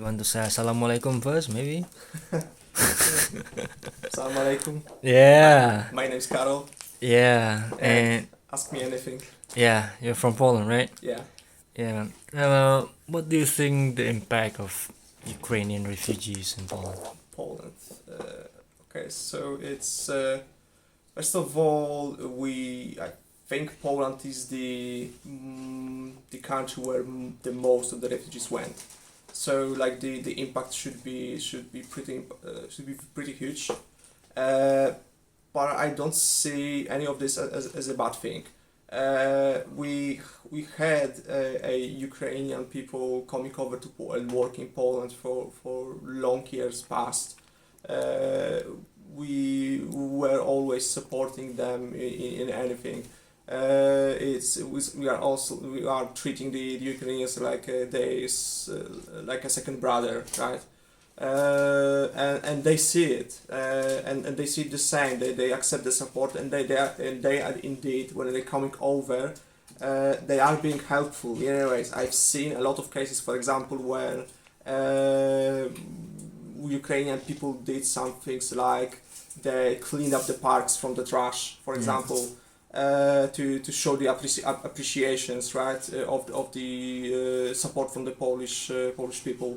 You want to say assalamualaikum first, maybe? Assalamualaikum. Yeah, My name's Karol, yeah, and and ask me anything. yeah, you're from Poland, right? Yeah. Yeah. What do you think the impact of Ukrainian refugees in Poland? Poland. Okay, so it's first of all, I think Poland is the country where the most of the refugees went. So like the impact should be pretty huge. Uh, but I don't see any of this as a bad thing. We had a Ukrainian people coming over to and work in Poland for long years past. Uh, we were always supporting them in anything. We are treating the Ukrainians like like a second brother, right? And they see it, and they see the same. They accept the support, and they are indeed, when they're coming over, they are being helpful. Anyways, I've seen a lot of cases, for example, where Ukrainian people did some things like they cleaned up the parks from the trash, for example, to show the appreciations, right, of the support from the Polish people.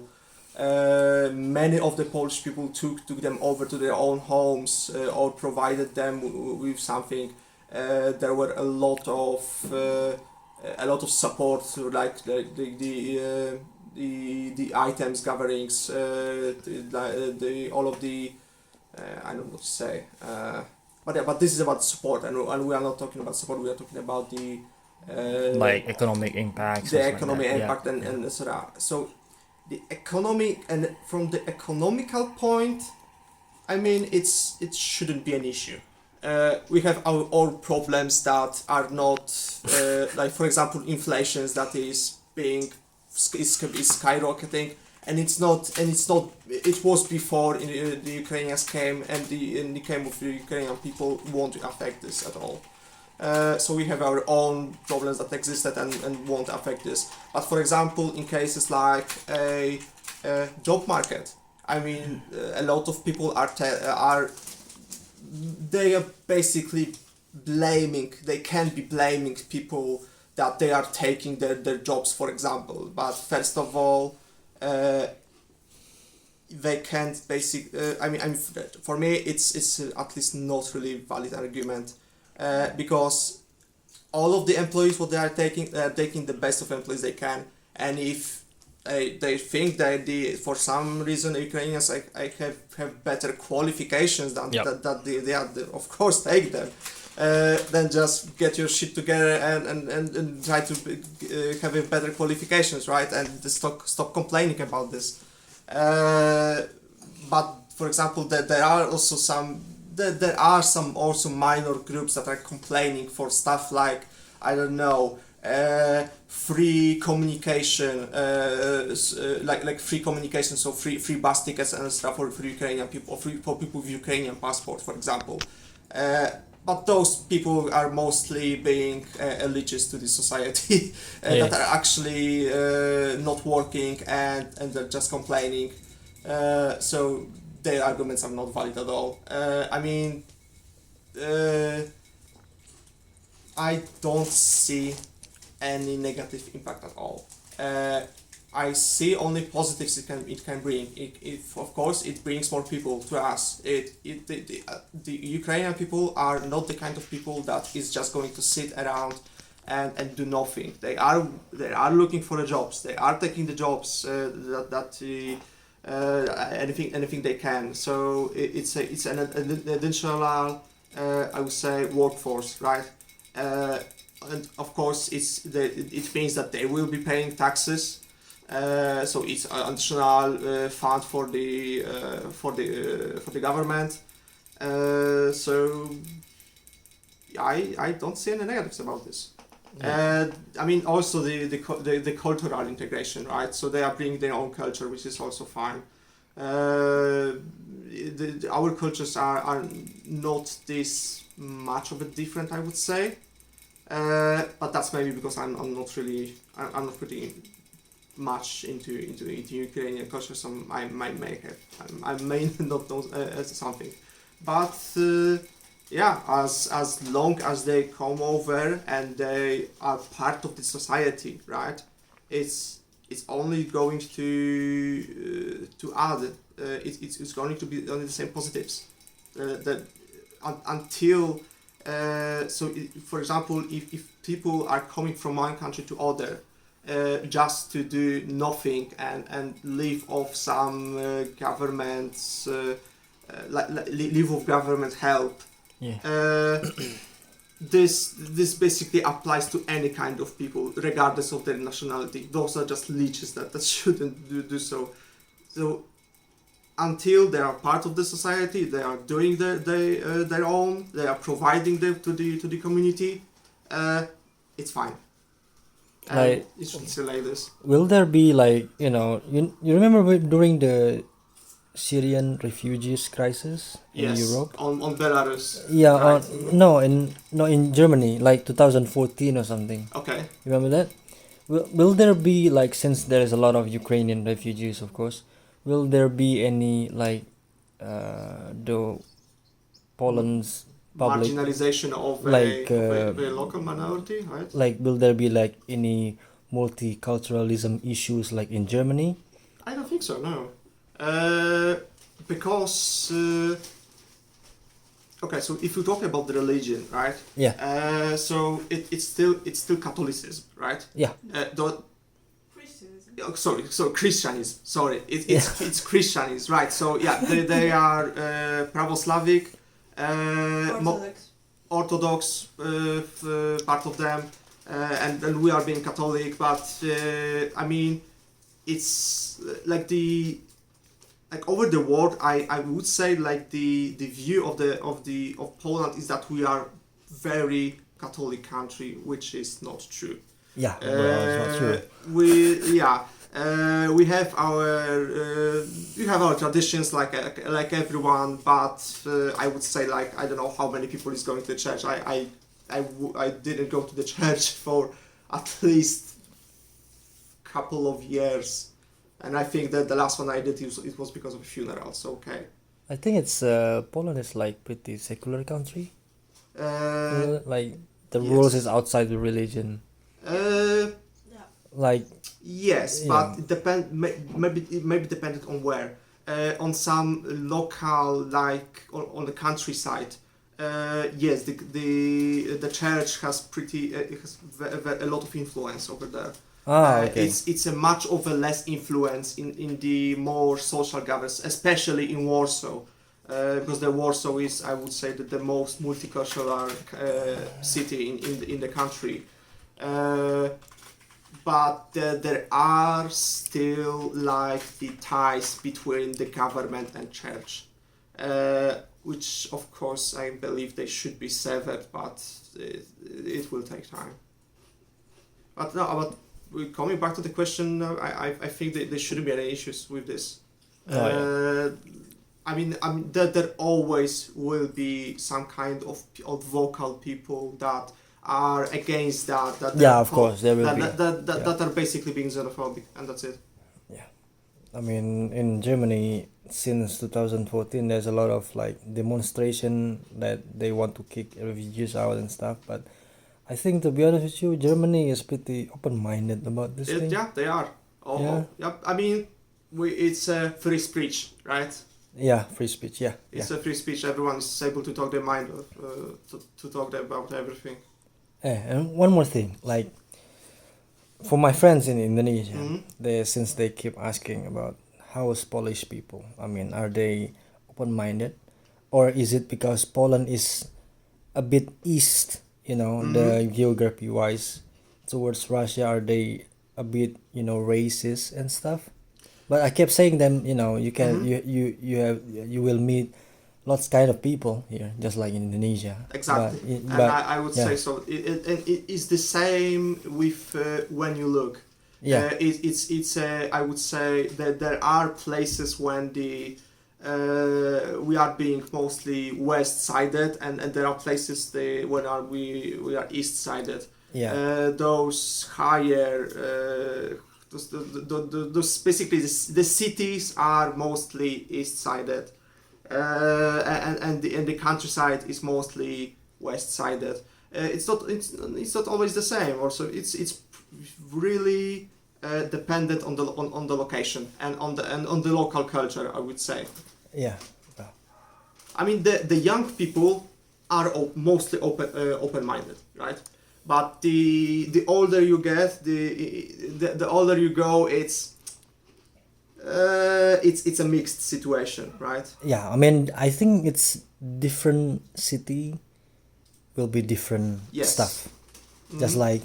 Many of the Polish people took them over to their own homes or provided them with something. There were a lot of support, like the items gatherings, the all of the I don't know what to say. But yeah, but this is about support, and we are not talking about support. We are talking about Like economic impacts, the stuff like economic that. impact, and etc. So the economic, and from the economical point, I mean, it shouldn't be an issue. We have our own problems that are not like, for example, inflations that is skyrocketing, and it's not. It was before the Ukrainians came, and the came of the Ukrainian people won't affect this at all. So we have our own problems that existed and won't affect this. But for example, in cases like a job market, I mean, a lot of people they are basically blaming. They can be blaming people that they are taking their jobs, for example. But first of all, they can't for me, it's at least not really valid argument. Because all of the employees, what they are taking the best of employees they can, and if they think that for some reason Ukrainians have better qualifications than Yep. they are, of course take them. Then just get your shit together and try to have a better qualifications, right? And stop complaining about this. But for example, there are also some also minor groups that are complaining for stuff like, I don't know, free communication, like free communication, so free bus tickets and stuff for Ukrainian people, or for people with Ukrainian passport, for example. But those people are mostly being eligious to the society that are actually not working, and they're just complaining. So their arguments are not valid at all. I mean, I don't see any negative impact at all. I see only positives it can bring. Of course, it brings more people to us. The Ukrainian people are not the kind of people that is just going to sit around and do nothing. They are looking for the jobs. They are taking the jobs anything they can. So it's an additional I would say workforce, right? And of course it means that they will be paying taxes. So it's an additional fund for the government. So I don't see any negatives about this. I mean, also the cultural integration, right? So they are bringing their own culture, which is also fine. Our cultures are not this much of a different, I would say. But that's maybe because I'm not pretty much into Ukrainian culture, so I may have I may not know something, but yeah, as long as they come over and they are part of the society, right? It's only going to add. It's going to be only the same positives. Until for example, if people are coming from one country to other just to do nothing and live off some government's live off government help. Yeah. This basically applies to any kind of people, regardless of their nationality. Those are just leeches that shouldn't do so. So until they are part of the society, they are doing their own, they are providing them to the community, it's fine. And Like- it should stay like this. Will there be like, you remember during the Syrian refugees crisis in Yes, Europe? on Belarus. Yeah, Right. no, in Germany, like 2014 or something. Okay. You remember that? Will there be like, since there is a lot of Ukrainian refugees, of course, will there be any like the Poland's public, Marginalization of like, a local minority, right? like will there be like any multiculturalism issues like in Germany? I don't think so, no. Because okay, so if you talk about the religion, right? Yeah. So it's still Catholicism, right? Yeah. So Christianism. Sorry, it's Christianism, right? So yeah, they are Pravoslavic, Orthodox part of them, and we are being Catholic. But I mean, it's like over the world, I would say like the view of Poland is that we are very Catholic country, which is not true. Yeah. Well, it's not true. We have our traditions like everyone, but I would say like I don't know how many people is going to the church. I didn't go to the church for at least couple of years, and I think that the last one I did it was because of a funeral. So okay. I think it's Poland is like pretty secular country. Like the yes. rules is outside the religion. Like Yes, Yeah. but it maybe dependent on where. On some local, like on the countryside, yes, the church has a lot of influence over there. okay. It's a much of a less influence in the more social governance, especially in Warsaw, because the Warsaw is, I would say, the most multicultural city in the country. But there are still like the ties between the government and church, which of course I believe they should be severed, but it will take time. But no, but coming back to the question, I think that there shouldn't be any issues with this. I mean, there always will be some kind of vocal people that are against that. Yeah, of course, there will be. That are basically being xenophobic, and that's it. I mean, in Germany, since 2014, there's a lot of like demonstration that they want to kick refugees out and stuff. But I think, to be honest with you, Germany is pretty open-minded about this thing. Yeah, they are. I mean, it's free speech, right? Yeah, free speech. Yeah. It's a free speech. Everyone is able to talk their mind, to talk about everything. And one more thing, like for my friends in Indonesia, Mhm. since they keep asking about how is Polish people. I mean, are they open-minded, or is it because Poland is a bit east, the geography-wise towards Russia? Are they a bit, racist and stuff? But I kept saying them, you can you will meet lots kind of people here, just like in Indonesia. Exactly, But and I would yeah. say so. It is the same with when you look. Yeah. It's I would say that there are places when we are being mostly west-sided, and there are places when we are east-sided. Yeah. Those higher Basically the cities are mostly east-sided, and the countryside is mostly west-sided. It's not always the same. Also, it's really dependent on the location and on the local culture, I would say. Yeah. Well, I mean, the young people are mostly open-minded, right? But the older you get, the older you go, it's a mixed situation, right? yeah, I mean, I think it's different city will be different Yes. stuff. Just Mhm. like,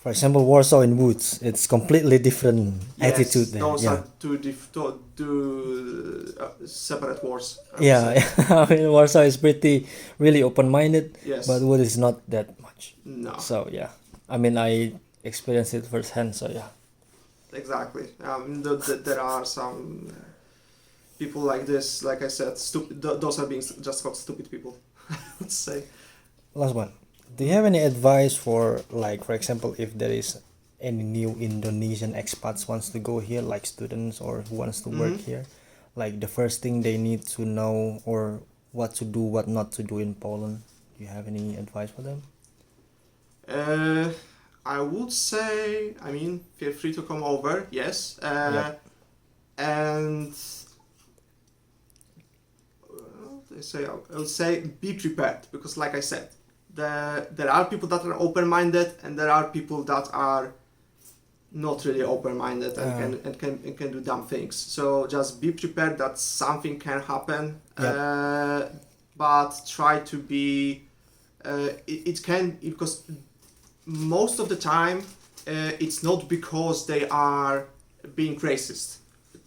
for example, Warsaw in Woods, it's completely different Yes, attitude there. those Yeah. are two separate wars. I would Yeah, say. I mean, Warsaw is pretty really open-minded, Yes. but Wood is not that much. No. So yeah, I mean, I experienced it firsthand. So yeah, Exactly. There are some people like this. Like I said, stupid. Those are being just called stupid people. I would say. last one. Do you have any advice for, like, for example, if there is any new Indonesian expats wants to go here, like students or who wants to work Mhm. here, like the first thing they need to know or what to do, what not to do in Poland? Do you have any advice for them? I would say. I mean, feel free to come over. Yes. Yeah. And they say I would say be prepared because, like I said, there are people that are open-minded and there are people that are not really open-minded and can do dumb things. So just be prepared that something can happen, but try to be. It can, because most of the time it's not because they are being racist.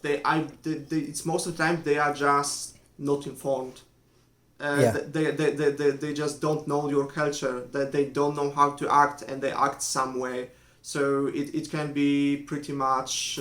It's most of the time they are just not informed. Yeah. They just don't know your culture, that they don't know how to act and they act some way. So it can be pretty much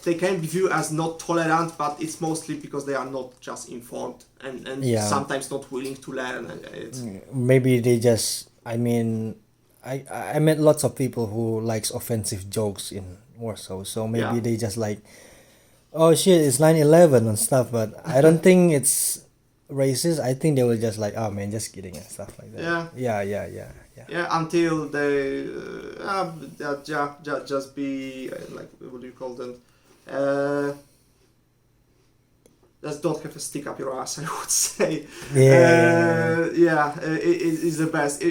they can be viewed as not tolerant, but it's mostly because they are not just informed and Yeah. sometimes not willing to learn. And it's, Maybe they just. I mean, I met lots of people who likes offensive jokes in Warsaw. So maybe Yeah. they just like, oh shit, it's 9/11 and stuff. But I don't think it's racist. I think they were just like, oh man, just kidding and stuff like that. Yeah. Yeah. yeah, until they just be like, what do you call them? Just don't have a stick up your ass, I would say. It is the best.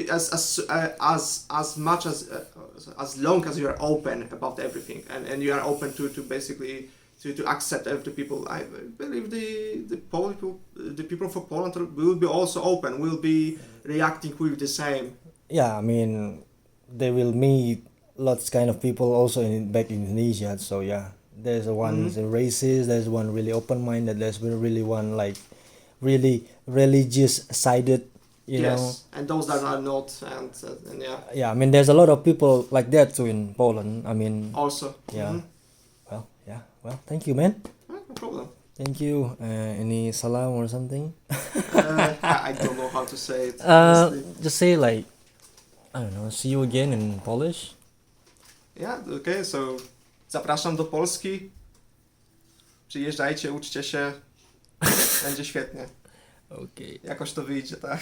As much as long as you are open about everything and you are open to basically to accept every people. I believe the people for Poland will be also open. Will be reacting with the same. Yeah, I mean, they will meet lots kind of people also back in Indonesia. So yeah, there's one racist, there's one really open-minded, there's really one like really religious sided, you know. Yes, and those that are not, and yeah, Yeah, I mean, there's a lot of people like that too in Poland. I mean, also. yeah. Well, thank you, man. No problem. Thank you. Any salam or something? I don't know how to say it. Honestly. Just say like, I don't know. See you again in Polish. Yeah, okay, so zapraszam do Polski. Przyjeżdżajcie, uczcie się. Będzie świetnie. Okay. Jakoś to wyjdzie, tak?